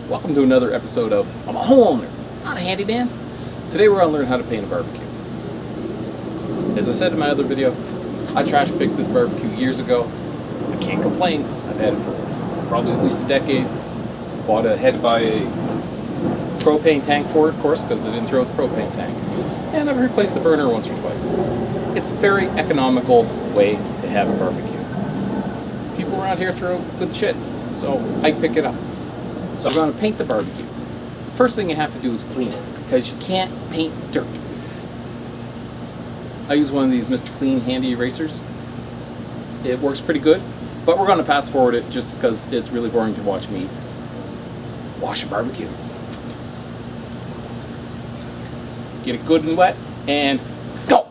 Welcome to another episode of I'm a homeowner, not a handyman. Today we're going to learn how to paint a barbecue. As I said in my other video, I trash picked this barbecue years ago. I can't complain. I've had it for probably at least a decade. Had to buy a propane tank for it, of course, because they didn't throw out the propane tank. And I've replaced the burner once or twice. It's a very economical way to have a barbecue. People around here throw good shit, so I pick it up. So I'm going to paint the barbecue. First thing you have to do is clean it, because you can't paint dirt. I use one of these Mr. Clean handy erasers. It works pretty good, but we're going to fast forward it just because it's really boring to watch me wash a barbecue. Get it good and wet, and go!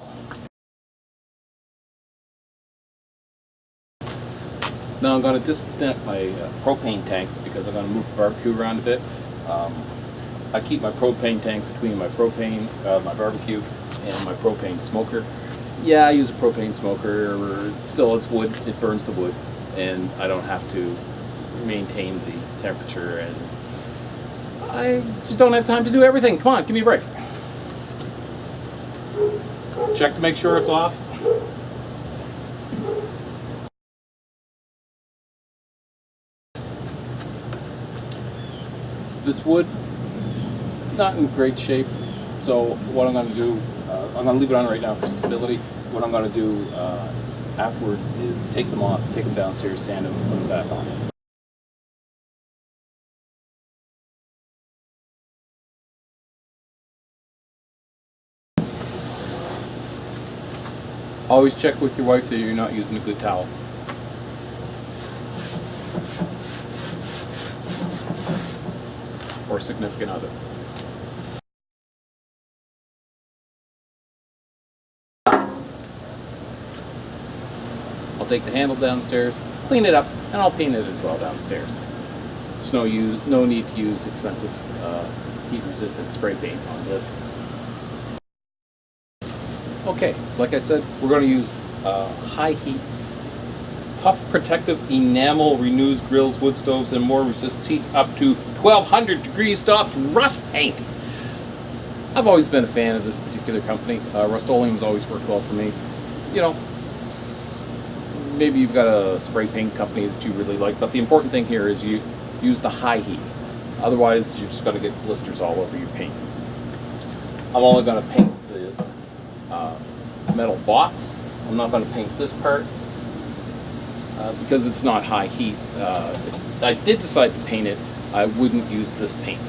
Now I'm going to disconnect my propane tank because I'm going to move the barbecue around a bit. I keep my propane tank between my my barbecue and my propane smoker. Yeah, I use a propane smoker, still it's wood, it burns the wood, and I don't have to maintain the temperature, and I just don't have time to do everything. Come on, give me a break. Check to make sure it's off. This wood, not in great shape, so what I'm going to do, I'm going to leave it on right now for stability. What I'm going to do afterwards is take them off, take them downstairs, sand them, and put them back on. Always check with your wife that you're not using a good towel. Or significant other. I'll take the handle downstairs, clean it up, and I'll paint it as well downstairs. There's no need to use expensive heat-resistant spray paint on this. Okay, like I said, we're going to use high heat, tough protective enamel, renews grills, wood stoves, and more, resists heats up to 1200 degrees, stops rust paint. I've always been a fan of this particular company. Rust-Oleum's always worked well for me. You know, maybe you've got a spray paint company that you really like, but the important thing here is you use the high heat. Otherwise, you're just going to get blisters all over your paint. I'm only going to paint the metal box. I'm not going to paint this part because it's not high heat. If I did decide to paint it, I wouldn't use this paint.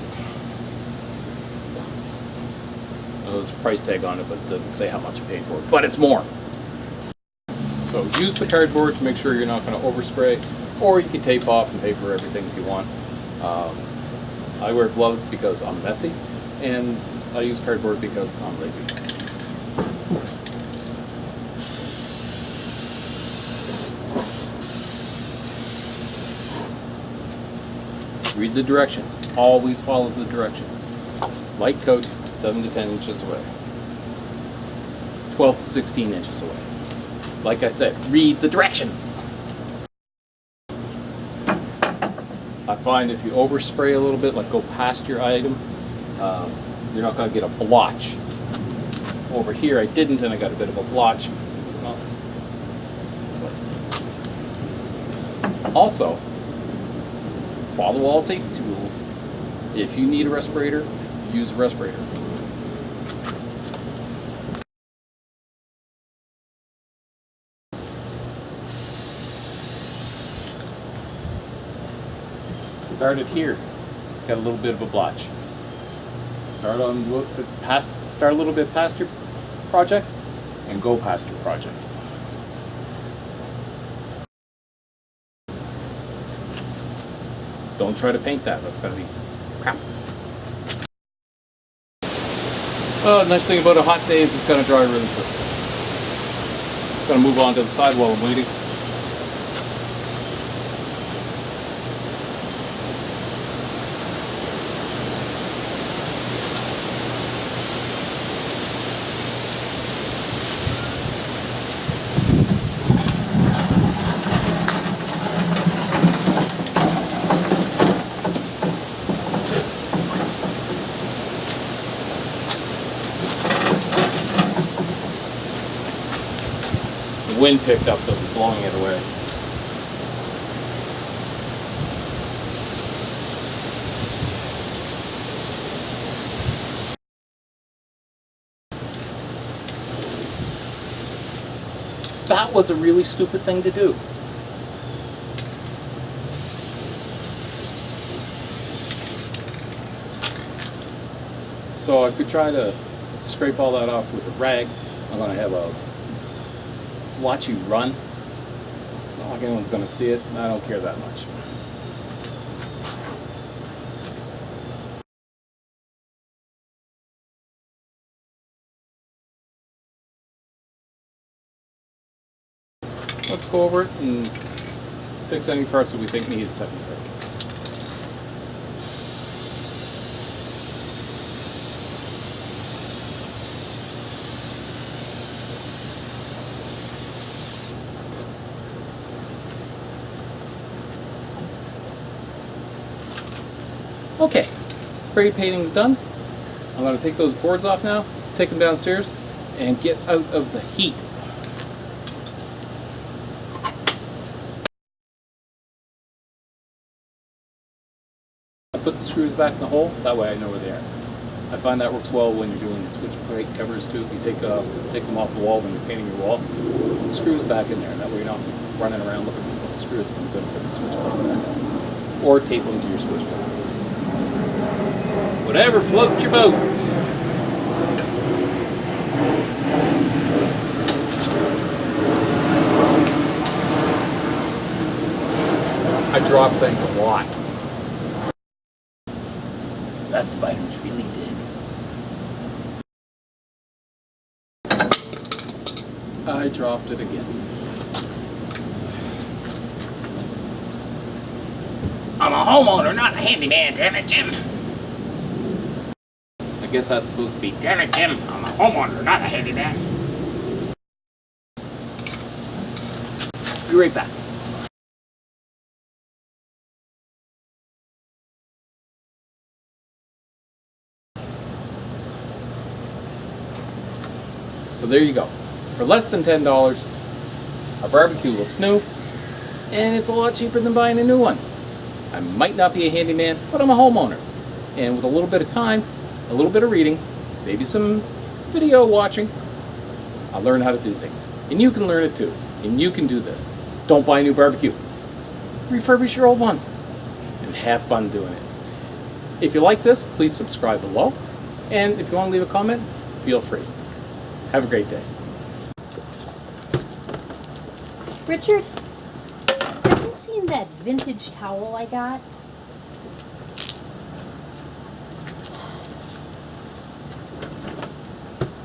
There's a price tag on it, but it doesn't say how much I paid for it, but it's more. So use the cardboard to make sure you're not going to overspray, or you can tape off and paper everything if you want. I wear gloves because I'm messy, and I use cardboard because I'm lazy. Read the directions. Always follow the directions. Light coats 7 to 10 inches away. 12 to 16 inches away. Like I said, read the directions. I find if you overspray a little bit, like go past your item, you're not going to get a blotch. Over here I didn't, and I got a bit of a blotch. Well, also, follow all safety rules. If you need a respirator, use a respirator. Start it here. Got a little bit of a blotch. Start a little bit past your project, and go past your project. Don't try to paint that. That's going to be crap. Well, the nice thing about a hot day is it's going to dry really quick. Going to move on to the side while I'm waiting. the wind picked up, so it was blowing it away. That was a really stupid thing to do. So I could try to scrape all that off with a rag. I'm going to have a watch you run. It's not like anyone's going to see it, and I don't care that much. Let's go over it and fix any parts that we think need a second break. Okay, spray painting's done. I'm going to take those boards off now, take them downstairs, and get out of the heat. I put the screws back in the hole, that way I know where they are. I find that works well when you're doing the switch plate covers too. You take them off the wall when you're painting your wall, put the screws back in there, that way you're not running around looking for the screws when you're going to put the switch plate back on. Or tape them to your switch plate. Whatever floats your boat. I drop things a lot. That spider's really dead. I dropped it again. I'm a homeowner, not a handyman, damn it, Jim. I guess that's supposed to be, damn it, Jim, I'm a homeowner, not a handyman. Be right back. So there you go. For less than $10, our barbecue looks new, and it's a lot cheaper than buying a new one. I might not be a handyman, but I'm a homeowner. And with a little bit of time, a little bit of reading, maybe some video watching, I'll learn how to do things. And you can learn it too. And you can do this. Don't buy a new barbecue. Refurbish your old one. And have fun doing it. If you like this, please subscribe below. And if you want to leave a comment, feel free. Have a great day. Richard, have you seen that vintage towel I got?